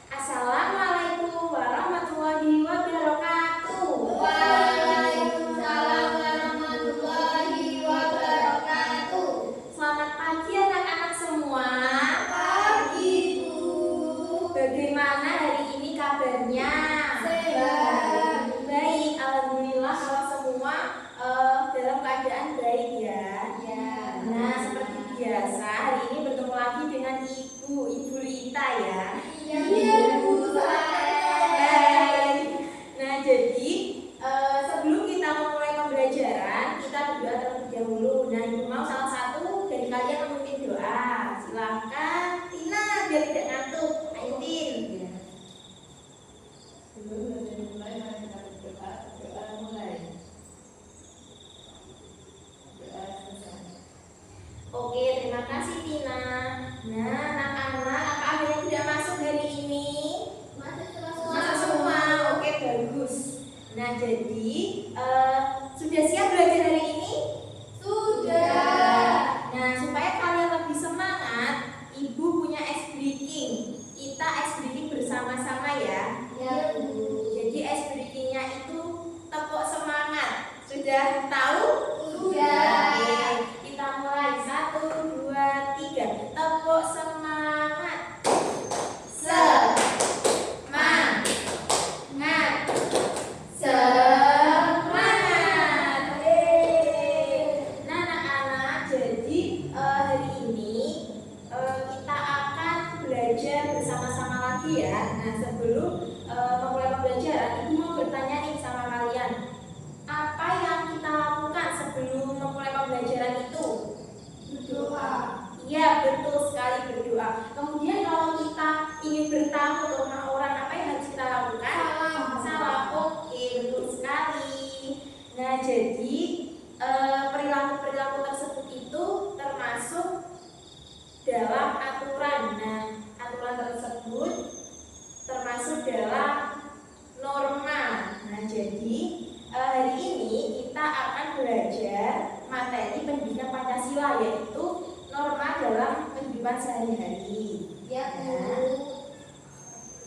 Assalamualaikum warahmatullahi wabarakatuh. Waalaikumsalam warahmatullahi wabarakatuh. Selamat pagi anak-anak semua. Pagi, Bu. Bagaimana hari ini kabarnya? Sehat. Baik, alhamdulillah kalau semua dalam keadaan baik ya. Ya. Nah, seperti biasa hari ini bertemu lagi dengan Ibu Rita ya. Iya, Bu. Baik. Nah, jadi sebelum kita memulai pembelajaran, kita berdoa terlebih dahulu. Nah, Ibu mau salah satu dari kalian memimpin doa. Silakan, Tina, biar tidak ngantuk. Ayo, Tin. Sebelum mulai, mari kita berdoa. Doa mulai. Doa selesai. Oke, terima kasih Tina. Nah, anak-anak, apa ada yang tidak masuk hari ini? Masuk semua. Oke, bagus. Nah, jadi sudah siap belajar hari ini? Sudah. Nah, supaya kalian lebih semangat, Ibu punya ice breaking. Kita ice breaking bersama-sama ya. Ya, Bu. Jadi ice breakingnya itu tepuk semangat. Sudah tahu? Sudah. Oke, kita mulai. 1, 2, 3. Tepuk semangat. Semangat. Semangat. Nah, anak-anak, jadi hari ini kita akan belajar bersama-sama lagi ya. Nah, sebelum memulai pembelajaran, Ibu mau bertanya nih sama kalian. Apa yang kita lakukan sebelum memulai pembelajaran itu? Berdoa. Iya, betul sekali, berdoa. Kemudian kalau kita ingin bertamu ke rumah orang, apa yang harus kita lakukan? Salam. Oke, betul sekali. Nah, jadi perilaku-perilaku tersebut itu termasuk dalam aturan. Nah, aturan tersebut termasuk dalam norma. Nah, jadi hari ini kita akan belajar materi pendidikan Pancasila, yaitu norma dalam kehidupan sehari-hari. Ya, Bu.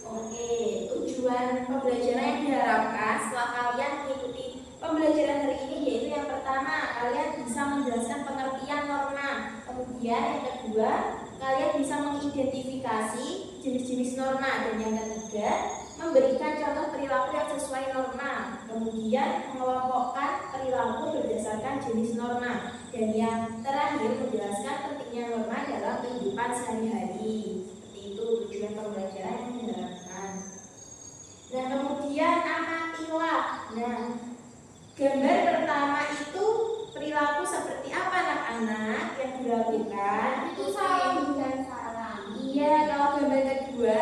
Oke, tujuan pembelajaran yang diharapkan setelah kalian mengikuti pembelajaran hari ini yaitu yang pertama, kalian bisa menjelaskan pengertian norma. Kemudian yang kedua, kalian bisa mengidentifikasi jenis-jenis norma. Dan yang ketiga, memberikan contoh perilaku yang sesuai norma. Kemudian mengelompokkan perilaku berdasarkan jenis norma. Dan yang terakhir, menjelaskan pentingnya norma dalam kehidupan sehari-hari. Seperti itu tujuan pembelajaran yang diharapkan. Nah, kemudian amatilah. Nah, gambar pertama itu perilaku seperti apa anak-anak yang dilakukan? Itu salam dan salam. Iya, kalau gambar kedua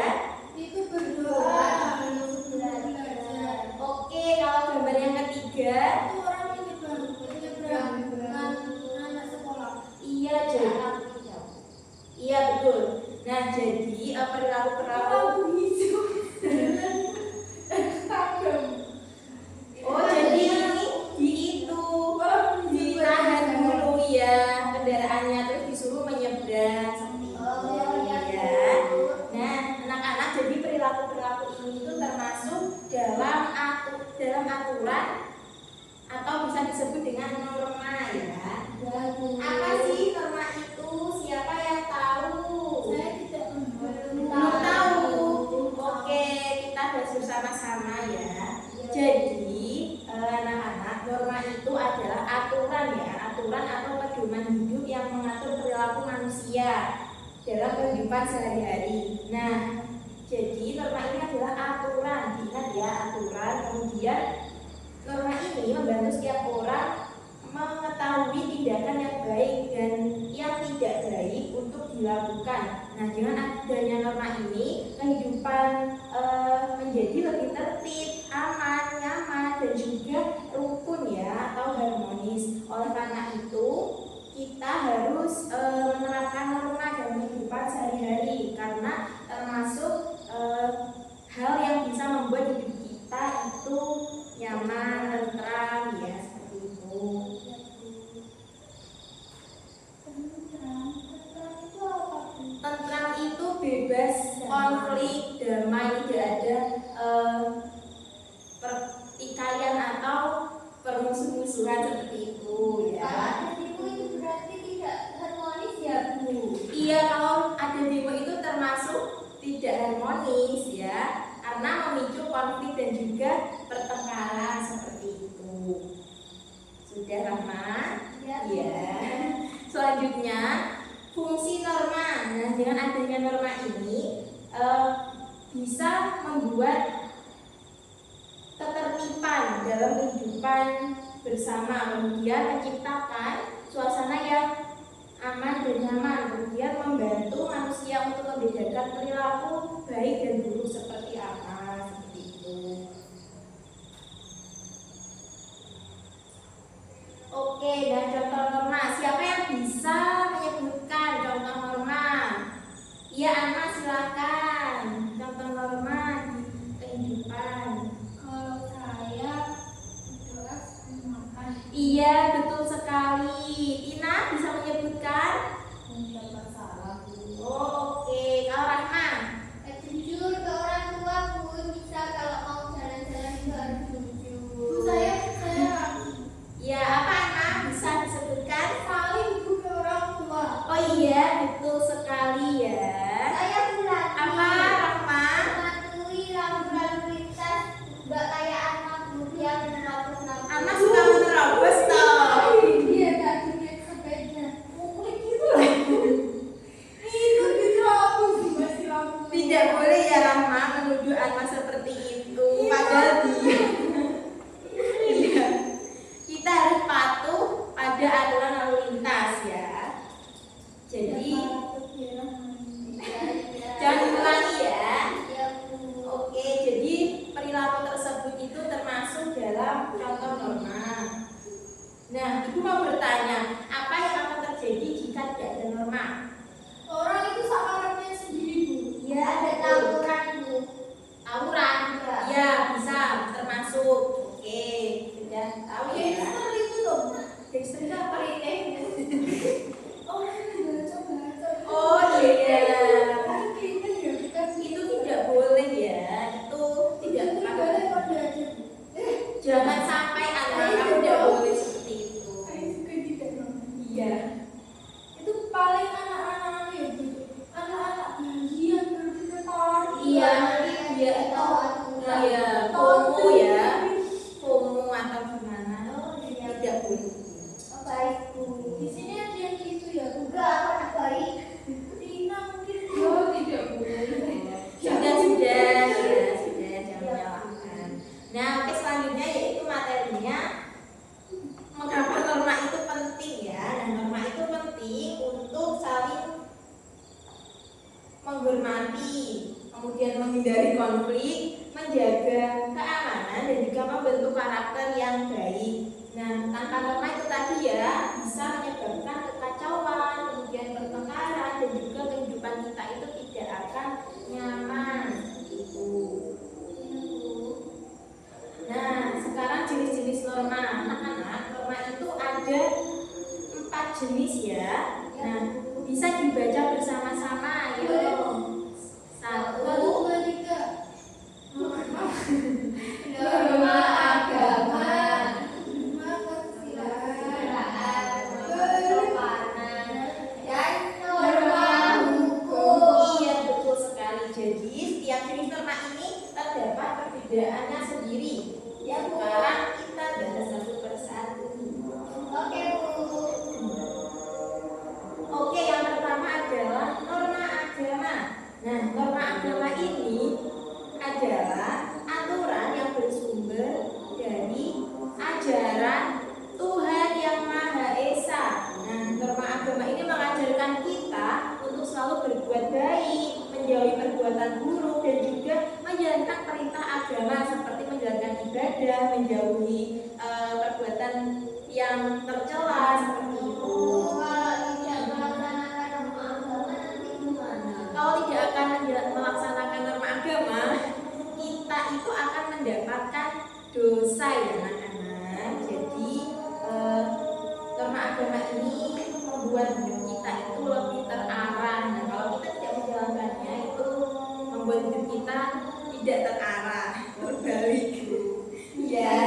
Itu berdoa sebelum belajar. oke, kalau gambar yang ketiga Itu orang ini baru menyeberang dengan anak sekolah. iya, jadi iya betul. Nah, jadi perilaku-perilaku oh, jadi ini ditahan dulu ya kendaraannya, terus disuruh menyeberang seperti itu. Ya. Nah, anak-anak, jadi perilaku-perilaku ini itu termasuk dalam aturan atau bisa disebut dengan norma ya. Apa sih norma itu? Siapa yang tahu? Saya tidak Belum tahu. Oke, kita bahas bersama-sama ya. Jadi anak-anak, norma itu adalah aturan ya, aturan atau pedoman hidup yang mengatur perilaku manusia dalam kehidupan sehari-hari. Nah, jadi norma ini adalah aturan, diingat ya, aturan. Kemudian norma ini membantu setiap orang mengetahui tindakan yang baik dan yang tidak baik untuk dilakukan. Nah, dengan adanya norma ini, kehidupan menjadi lebih tertib, aman, nyaman, dan juga rukun ya, atau harmonis. Oleh karena itu, kita harus menerapkan norma dalam kehidupan sehari-hari karena termasuk hal yang bisa membuat hidup kita itu nyaman, tentram ya, seperti itu. Tentram itu bebas konflik, damai, tidak ada pertikaian atau permusuh-musuhan seperti itu ya. Kalau ada demo itu berarti tidak harmonis ya Bu? Iya, kalau ada demo itu termasuk tidak harmonis ya, karena memicu konflik dan juga pertengkaran seperti itu. Sudah Rahma? Ya. Iya. Selanjutnya fungsi norma. Nah, dengan adanya norma ini bisa membuat ketertiban dalam kehidupan bersama, kemudian menciptakan suasana yang aman dan nyaman, kemudian membantu manusia untuk membedakan perilaku baik dan buruk seperti apa, seperti itu. Oke, dan contoh norma. Siapa yang bisa menyebutkan contoh norma? Iya, Anna silakan. Contoh norma di kehidupan. Kalau saya berdoa sebelum makan. Iya, betul sekali. Tina bisa menyebutkan? Mengucapkan salam. Oh, oke. Kalau Rahma? Jujur ke orang tua pun bisa kalau mau jalan-jalan itu harus jujur. Saya Ya, apa Anna bisa disebutkan? saling Bu ke orang tua. Oh iya, betul sekali ya. Saya bulan. Apa Rahma? Mematuhi lalu lintas nggak kayak anak yang menerobos. Anna suka menerobos toh. Iya tadi naik sepeda. Mukul gitu lah. Itu diterobos masih lampu. Tidak boleh ya Rahma menuduh Anna seperti itu. Padahal dia. Iya. Kita harus patuh pada aturan lalu lintas ya. Jadi jangan diulangi ya. Oke, jadi perilaku tersebut itu termasuk dalam contoh norma. Nah, Ibu mau bertanya, apa yang akan terjadi jika tidak ada norma? Orang itu sakarapnya sendiri Bu. Ya, Ada betul. tawuran Bu. Tawuran? Ya. Ya, bisa termasuk. Oke, sudah tahu ya. Gangster itu loh. Gangster itu apa ini? Oh ini baca. Oh iya. Kan kita ya kita Itu tidak boleh ya. Itu tidak boleh pada aja. Jangan sampai anak kamu tidak boleh seperti itu. Saya juga tidak mau. Iya. Itu paling anak-anak ya Bu. Anak-anak bayi yang berpikir power. Iya, iya itu. Iya, FOMO ya. FOMO atau gimana? Tidak boleh. Baik Bu. Di sini ada yang gitu ya Bu. Enggak, anak baik. Tina mungkin. Oh tidak boleh. Sudah, jangan menyalahkan. Nah, oke, selanjutnya yaitu materinya mengapa norma itu penting ya. Nah, norma itu penting untuk saling menghormati, kemudian menghindari konflik, menjaga keamanan dan juga membentuk karakter yang baik. Nah, tanpa norma itu tadi ya bisa menyebabkan kekacauan, kemudian pertengkaran dan juga kehidupan kita itu tidak akan nyaman seperti itu. Nah, sekarang jenis-jenis norma. Anak-anak, norma itu ada 4 jenis ya. Nah, bisa dibaca bersama-sama ya. 1, 2, 3. norma agama, Norma kesusilaan, kesopanan, dan norma hukum. Iya, betul sekali. Jadi setiap jenis norma ini terdapat perbedaannya sendiri. Ya, Bu. Sekarang kita bahas satu persatu. Oke Bu. Oke, yang pertama adalah norma agama. Nah, norma agama ini adalah aturan yang bersumber dari ajaran Tuhan Yang Maha Esa. Nah, norma agama ini mengajarkan kita untuk selalu berbuat baik, menjauhi perbuatan buruk, dan juga menjalankan perintah agama seperti menjalankan ibadah, menjauhi perbuatan yang tercela seperti itu. Kalau tidak melaksanakan norma agama nanti gimana? Kalau tidak akan melaksanakan norma agama, kita itu akan mendapatkan dosa ya anak-anak. Jadi norma agama ini membuat hidup kita itu lebih terarah. Nah, kalau kita tidak menjalankannya itu membuat membuat hidup kita tidak terarah, terbalik. Ya.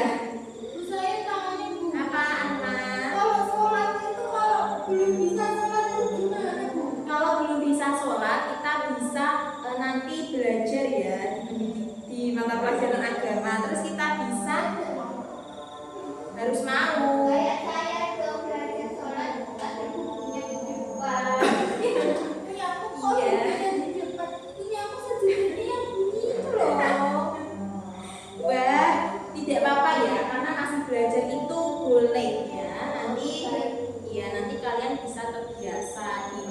Saya tanya Bu. Apa anak? Kalau sholat itu kalau belum bisa sholat itu gimana Bu? Kalau belum bisa sholat, kita bisa nanti belajar ya di mata pelajaran agama. Terus kita bisa harus mau. Kayak saya dong belajar sholat ada bukunya di depan. Punya aku kok Iya. bukunya di depan. Punya aku sejujurnya yang bunyi itu loh. Wah, tidak apa-apa ya, karena masih belajar itu boleh ya. Nanti kalian bisa terbiasa di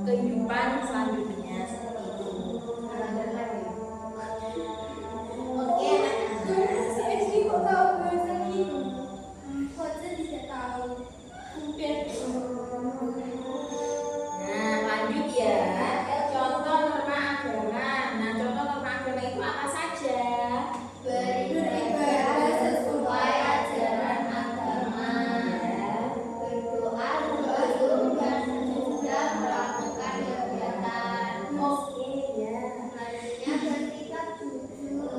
kehidupan selanjutnya seperti itu. Oke, anak-anak. Si SD kok tahu bahasa gitu? Kok saya tidak tahu? Mungkin. Nah, lanjut ya. Contoh norma agama. Nah, contoh norma agama itu apa saja? Beribadah sesuai ajaran agama. Ya. Berdoa sebelum dan sesudah melakukan kegiatan. Oke, ya. Selanjutnya bersikap jujur.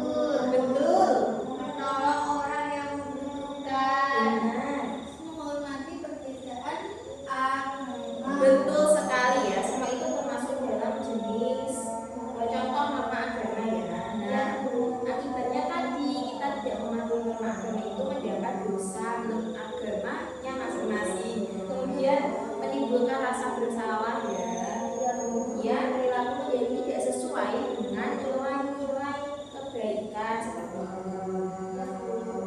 Betul. Menolong orang yang membutuhkan. Benar. Menghormati perbedaan agama. Betul sekali ya. Semua itu termasuk dalam jenis contoh norma agama ya. Nah, akibatnya tadi kita tidak mematuhi norma agama itu mendapat dosa menurut agamanya masing-masing. Kemudian menimbulkan rasa bersalah ya. Kemudian perilaku menjadi tidak sesuai dengan nilai-nilai kebaikan seperti itu.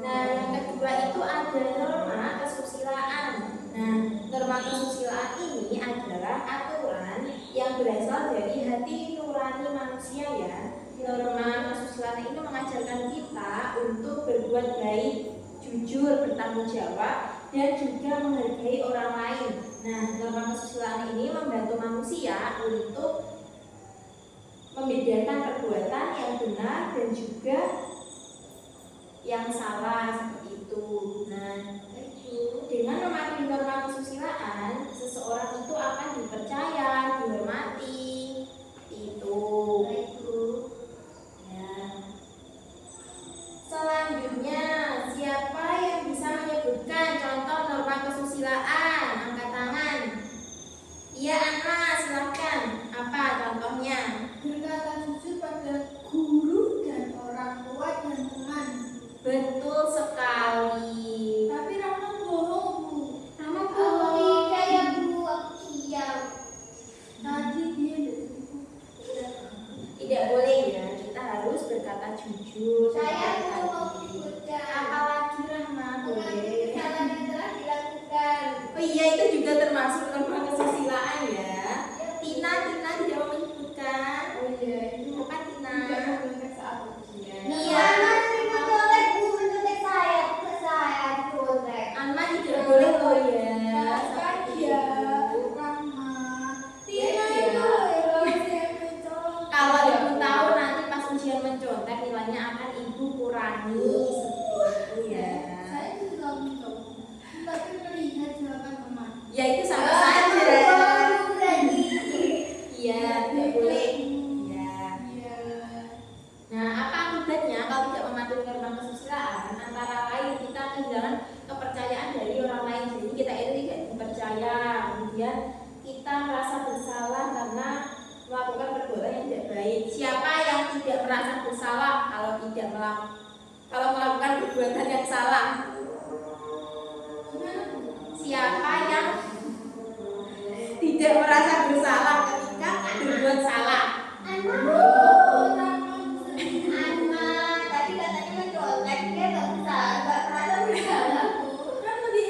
Nah, yang kedua itu ada norma kesusilaan. Nah, norma kesusilaan ini adalah aturan yang berasal dari hati nurani manusia ya. Norma kesusilaan ini mengajarkan kita untuk berbuat baik, jujur, bertanggung jawab, dan juga menghargai orang lain. Nah, norma kesusilaan ini membantu manusia untuk membedakan perbuatan yang benar dan juga yang salah seperti itu. Nah, dengan mematuhi norma kesusilaan, seseorang itu akan dipercaya, dihormati. Itu. Ya. Selanjutnya, siapa yang bisa menyebutkan contoh norma kesusilaan? Angkat tangan. Iya, Anna, silahkan. Apa contohnya? Berkata jujur pada guru dan orang tua dan teman. Betul sekali. Tapi Rama bohong Bu. Rama Aku bohong. tidak ya Bu, aku diam. Tadi dia Tidak boleh ya, kita harus berkata jujur. saya mau menyebutkan Apalagi Rahma boleh. kesalahan yang telah dilakukan. Oh iya, itu juga termasuk norma kesusilaan ya. Tina tidak mau menyebutkan. Oh iya, itu Apa Tina? tidak boleh saat ujian. Iya. mencolek Bu, mencolek saya, bukan saya dicolek. Anma tidak boleh loh ya. Kan dia Rama. Tina itu loh yang mencolek. Kalau ibu tahu nanti pas ujian mencontek nilainya akan ibu kurangi seperti itu ya. Saya juga mencoba, tapi melihat jawaban teman. Ya itu sama saja. Iya, tidak boleh. Ya. Iya. Nah, apa akibatnya kalau tidak mematuhi norma kesusilaan? Antara lain kita kehilangan kepercayaan dari orang lain. Jadi kita itu tidak dipercaya. Kemudian kita merasa bersalah karena melakukan perbuatan yang tidak baik. Siapa yang tidak merasa bersalah kalau melakukan perbuatan yang salah? Gimana Bu? Siapa yang tidak merasa bersalah ketika berbuat salah? Tadi katanya mencolek, dia nggak merasa bersalah Bu. Kan lebih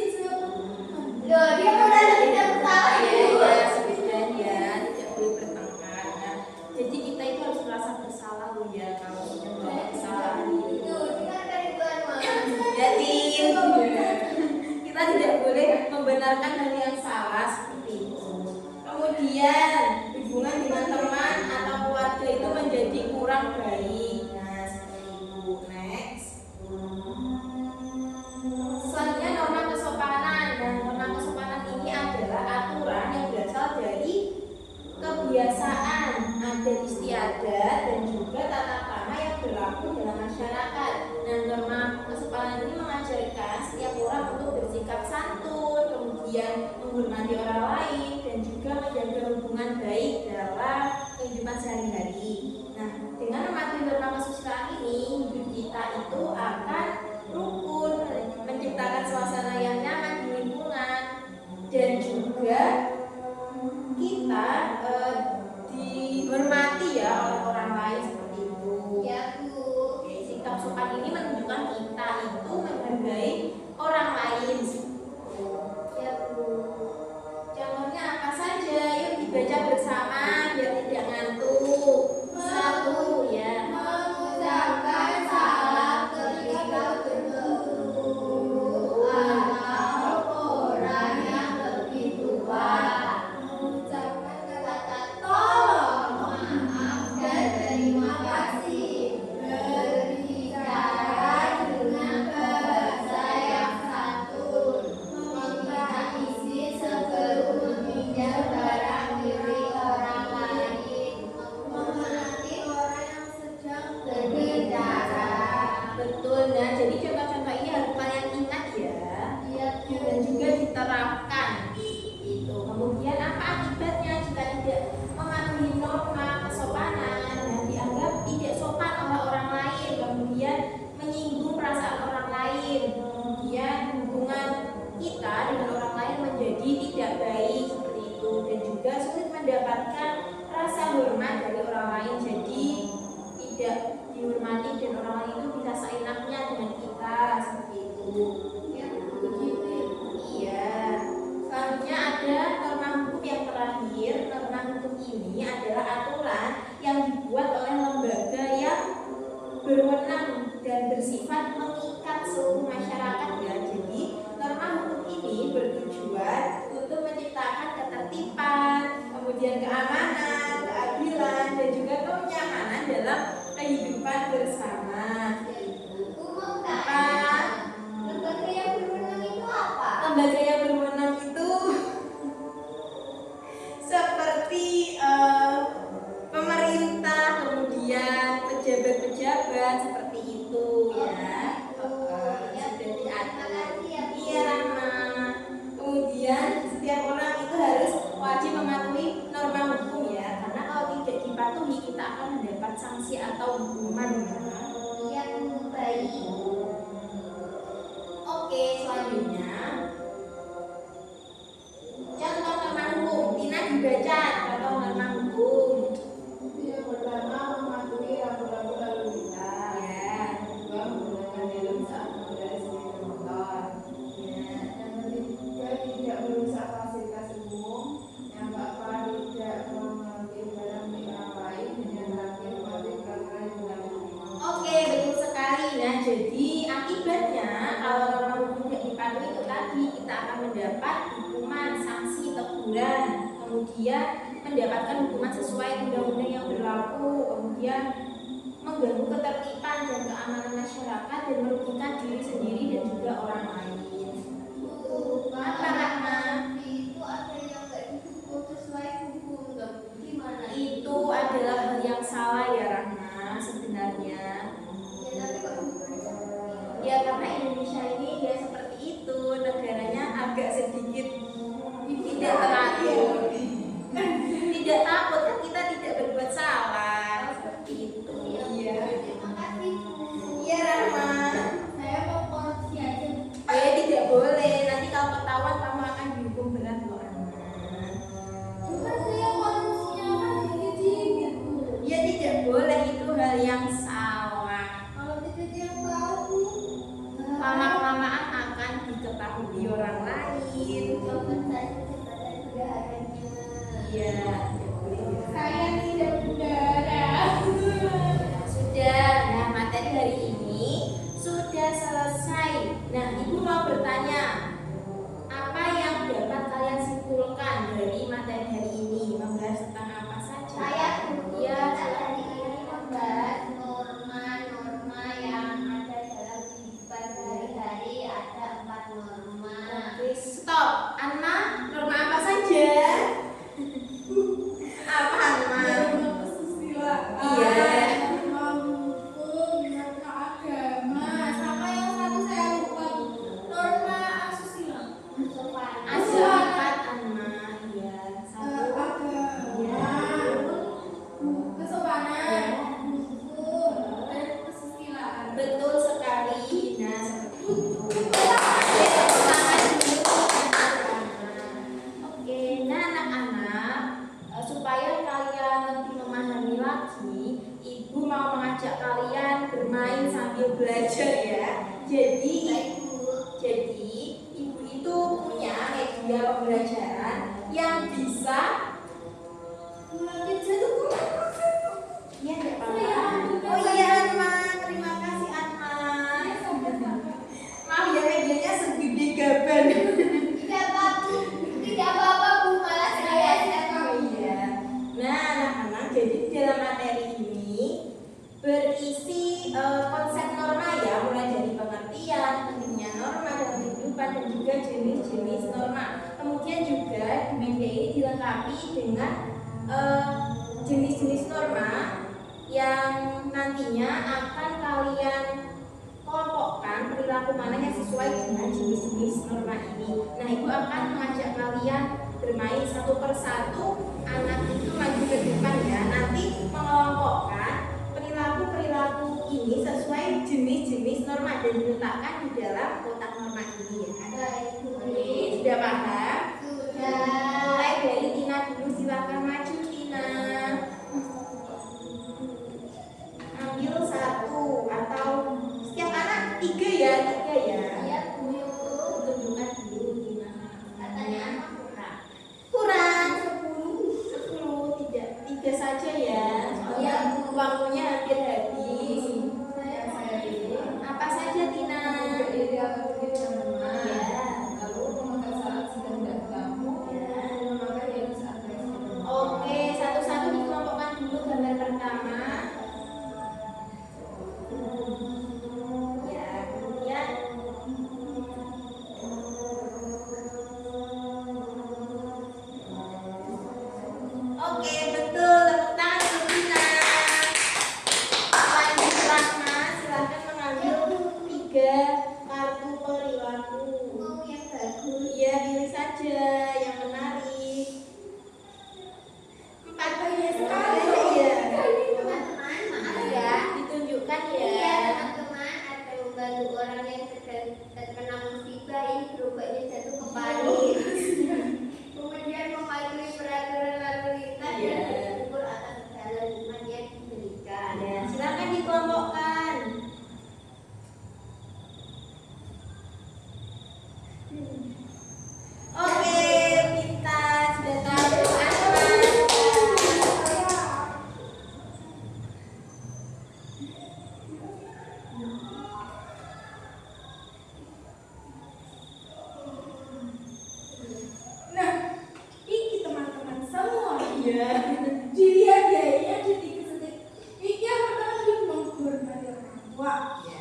loh, dia merasa tidak bersalah Bu. Ya, sudah ya, tidak boleh bertengkar. Nah, jadi kita itu harus merasa bersalah loh ya kalau sudah melakukan kesalahan itu. Tuh, dengarkan Tuhan Maha. Jadi kita tidak boleh membenarkan hal yang salah seperti itu. Kemudian dan istiadat dan juga tata krama yang berlaku dalam masyarakat. Nah, norma kesopanan ini mengajarkan setiap orang untuk bersikap santun, kemudian menghormati orang lain dan juga menjaga hubungan baik dalam kehidupan sehari-hari. Nah, dengan mematuhi norma kesusilaan ini, hidup kita itu akan rukun, menciptakan suasana yang nyaman di lingkungan dan juga kita dihormati ya oleh orang lain seperti itu. Ya, Bu. Oke, sikap sopan ini menunjukkan kita itu menghargai orang lain. Ya, Bu. Contohnya apa saja? Yuk dibaca bersama biar tidak ngantuk. Satu ya. Mengucapkan salam ketika bertemu atau orang yang lebih tua. Mengucapkan kata tolong, maaf, dan terima kasih. Berbicara dengan bahasa yang santun. Meminta izin sebelum meminjam barang milik orang lain. Menghormati orang yang sedang berbicara. Betul. Nah, jadi contoh-contoh ini harus kalian ingat ya. Iya, Bu. Dan juga diterapkan itu. Kemudian apa akibatnya jika tidak mematuhi norma kesopanan dan dianggap tidak sopan oleh orang lain, kemudian menyinggung perasaan orang lain, kemudian hubungan kita dengan orang lain menjadi tidak baik seperti itu dan juga sulit mendapatkan rasa hormat dari orang lain, jadi tidak dihormati dan orang lain itu bisa seenaknya dengan kita seperti itu. Ya, begitu ya, Bu. Iya. Selanjutnya ada norma hukum yang terakhir. Norma hukum ini adalah aturan yang dibuat oleh lembaga yang berwenang dan bersifat mengikat seluruh masyarakat ya. Jadi norma hukum ini bertujuan untuk menciptakan ketertiban, kemudian keamanan, keadilan dan juga kenyamanan dalam kehidupan bersama. Bu mau Apa? tanya, lembaga yang berwenang itu apa? Lembaga yang berwenang itu seperti pemerintah, kemudian pejabat-pejabat seperti itu ya. Ya, Sudah terima diatur. kasih ya, Bu. Iya, Rahma. Kemudian setiap orang itu harus wajib mematuhi norma hukum ya, karena kalau tidak dipatuhi kita akan mendapat sanksi atau hukuman ya. Iya, Bu. Baik. Oke, selanjutnya contoh norma hukum. Tina dibaca contoh norma hukum. Yang pertama, mematuhi rambu-rambu lalu lintas. Ya. Kedua, menggunakan helm saat mengendarai sepeda motor. Ya. Yang ketiga, tidak merusak fasilitas umum. Yang keempat, tidak mengambil barang milik orang lain. Dan yang terakhir, mematuhi peraturan yang berlaku. Oke, betul sekali. Nah, jadi akibatnya kalau norma hukum tidak dipatuhi itu tadi kita akan mendapat hukuman, sanksi, teguran, kemudian mendapatkan hukuman sesuai undang-undang yang berlaku, kemudian mengganggu ketertiban dan keamanan masyarakat dan merugikan diri sendiri dan juga orang lain. Bu, Apa, Rahma? itu ada yang nggak dihukum sesuai hukum, nggak? Gimana? Itu adalah hal yang salah ya, Rahma, sebenarnya. Ya, tapi kok hukumnya seperti itu? Ya karena Indonesia ini ya seperti itu, negaranya agak sedikit tidak teratur, tidak takut kan kita tidak berbuat salah seperti itu. Iya. Terima kasih, Bu. Iya, Rahma. Saya mau korupsi aja. Di bermain sambil belajar ya. Jadi ibu itu punya media pembelajaran yang bisa Iya, enggak apa-apa. Oh iya, Anma, terima kasih Anma. Maaf ya, medianya segede gaban. Tidak apa-apa Bu, malah saya Oh iya. Nah, anak-anak, jadi dalam materi ini berisi konsep norma ya, mulai dari pengertian, pentingnya norma dalam kehidupan dan juga jenis-jenis norma. Kemudian juga di media ini dilengkapi dengan jenis-jenis norma yang nantinya akan kalian kelompokkan perilaku mana yang sesuai dengan jenis-jenis norma ini. Nah, ibu akan mengajak kalian bermain satu persatu, anak itu maju ke depan ya. Nanti mengelompokkan perilaku ini sesuai jenis-jenis norma dan diletakkan di dalam kotak norma ini ya. Oke, sudah paham? Mulai dari Tina dulu, silakan maju Tina. Ambil satu atau setiap anak tiga ya. Tunjukkan dulu Tina. Kurang 10 tidak 3 saja ya. Soalnya waktunya hampir habis. Apa saja Tina? Oke, satu-satu dikelompokkan dulu gambar pertama. Ya, kemudian oke, betul. Tepuk tangan untuk Tina. Lanjut Rahma, silakan mengambil 3 kartu perilaku. Iya, pilih saja yang menarik. 4 banyak sekali ya. Ditunjukkan ya. Bantu orang yang sedang terkena musibah, ini gerobaknya jatuh ke parit. Kemudian mematuhi peraturan lalu lintas dan bersyukur atas segala nikmat yang diberikan. Ya, silakan dikelompokkan. Oke, kita sudah tahu apa. Nah, ini teman-teman semua ya. Dilihat ya, ini detik-detik. Ini yang pertama dia menghormati orang tua.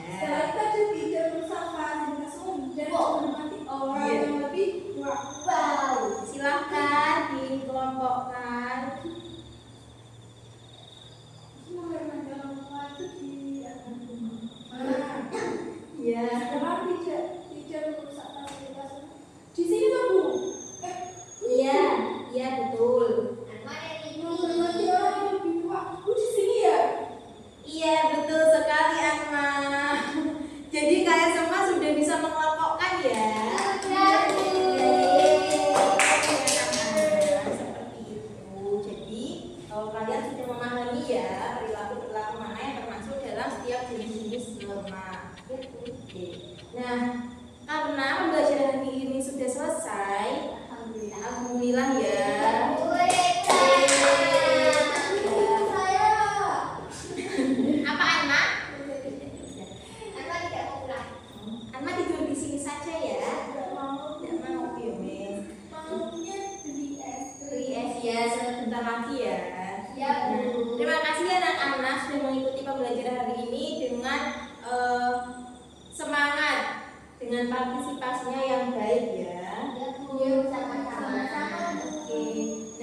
Setelah itu ada tidak bersama dengan semua dan menghormati orang yang lebih tua. Wow, silakan dikelompokkan. Menghormati orang tua itu di atas rumah. Ya. Sekarang tidak merusak fasilitas. Di sini tuh Bu. Iya betul. Menghormati orang yang lebih tua. Di sini ya? Iya betul sekali Anma. Jadi kalian semua sudah bisa mengelompokkan ya. Seperti itu. Jadi kalau kalian sudah memahami ya perilaku mana yang termasuk dalam setiap jenis-jenis norma. Oke. Nah, karena pembelajaran hari ini sudah selesai, alhamdulillah ya. Apa Anma? Anma tidur di sini saja ya. Tidak mau Yomes. Maunya 3S ya, sebentar lagi ya. Terima kasih anak-anak sudah mengikuti pembelajaran hari ini dengan semangat, dengan partisipasinya yang baik ya. Oke.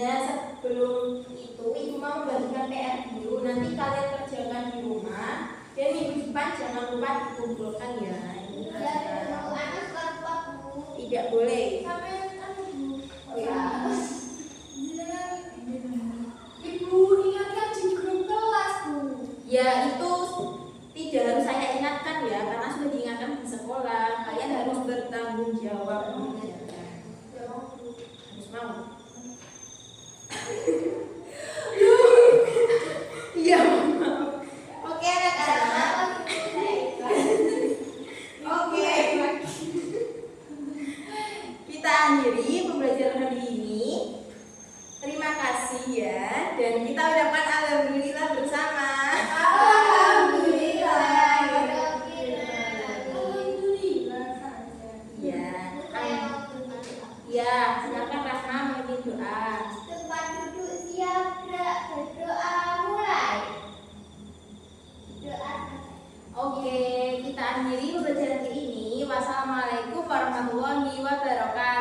Nah, sebelum itu ibu mau membagikan PR dulu. Nanti kalian kerjakan di rumah. Dan minggu depan jangan lupa dikumpulkan ya. Tidak boleh. Ibu ingatkan di grup kelas Bu. Ya itu tidak harus saya ingatkan ya, karena sudah diingatkan di sekolah. Kalian harus bertanggung jawab. Harus mau. Iya maaf. Oke anak-anak. kita akhiri pembelajaran ini. Wassalamualaikum warahmatullahi wabarakatuh.